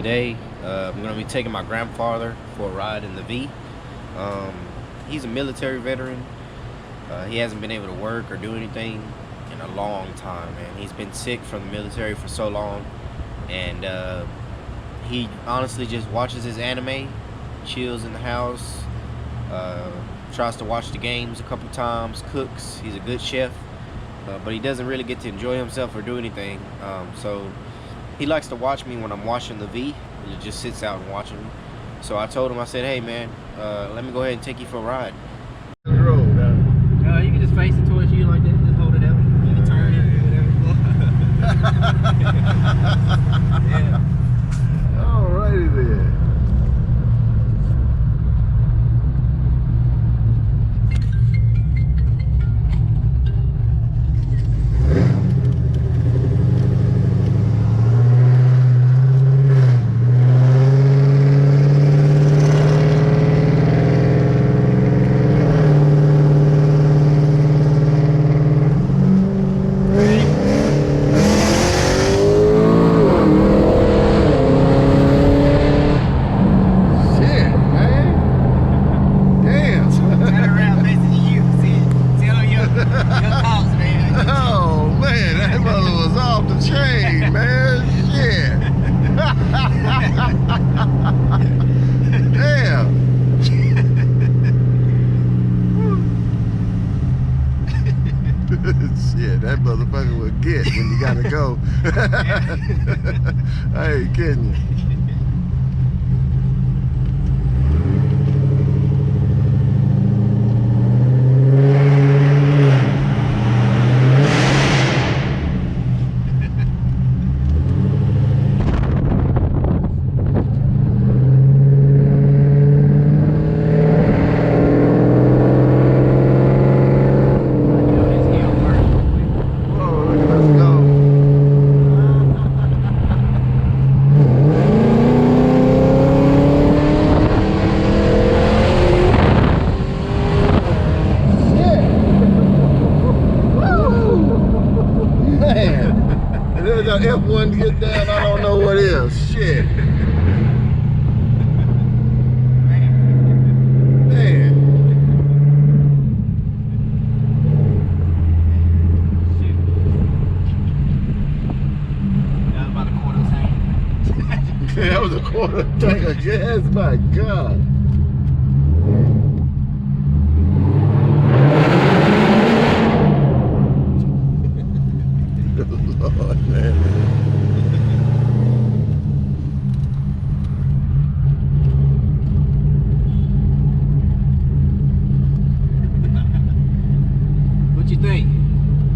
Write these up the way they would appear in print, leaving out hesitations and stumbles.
today. I'm going to be taking my grandfather for a ride in the V. He's a military veteran. He hasn't been able to work or do anything in a long time, man. He's been sick from the military for so long, and he honestly just watches his anime, chills in the house, tries to watch the games a couple times, cooks. He's a good chef, but he doesn't really get to enjoy himself or do anything. So he likes to watch me when I'm washing the V. He just sits out and watching me. So I told him, I said, hey man, let me go ahead and take you for a ride. The road, you can just face it towards you like that, just hold it out. You can turn it, whatever. Yeah. Alrighty then. Shit, that motherfucker will get when you gotta go. I ain't kidding you. F1 to get down, I don't know what is. Shit. Man. That was about a quarter tank. That was a quarter tank of gas, my God. Lord, man. What you think?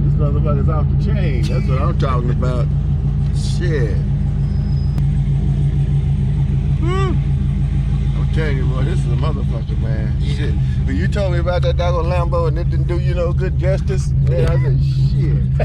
This motherfucker's off the chain. That's what I'm talking about. Shit. I'm telling you, boy, this is a motherfucker, man. Yeah. Shit. When you told me about that doggone Lambo and it didn't do you no good justice, man, I said, shit.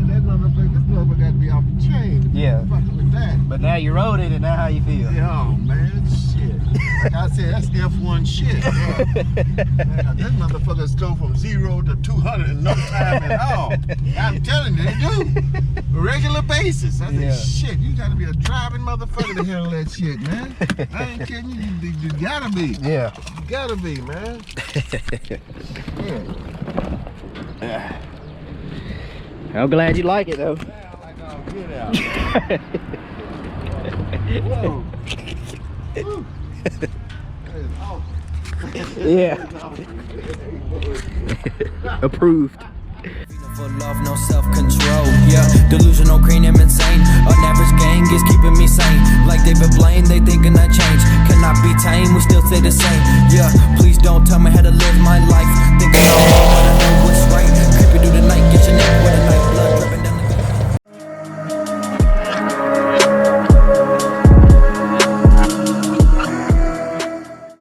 This motherfucker got to be off the chain. Yeah. Fucking with that. But now you rode it, and now how you feel? Yeah, oh man, shit. Like I said, that's F1 shit. Man, that motherfuckers go from 0 to 200 in no time at all. I'm telling you, they do. A regular basis. I said, shit, you got to be a driving motherfucker to handle that shit, man. I ain't kidding you. You gotta be. Yeah. You gotta be, man. Yeah. I'm glad you like it though. Get out. Whoa. Yeah. Approved. For love, no self-control, yeah. Delusional, green, and insane. An average gang is keeping me sane. Like David Blaine, they thinking I change. Cannot be tamed, we still stay the same. Yeah, please don't tell me how to live my life.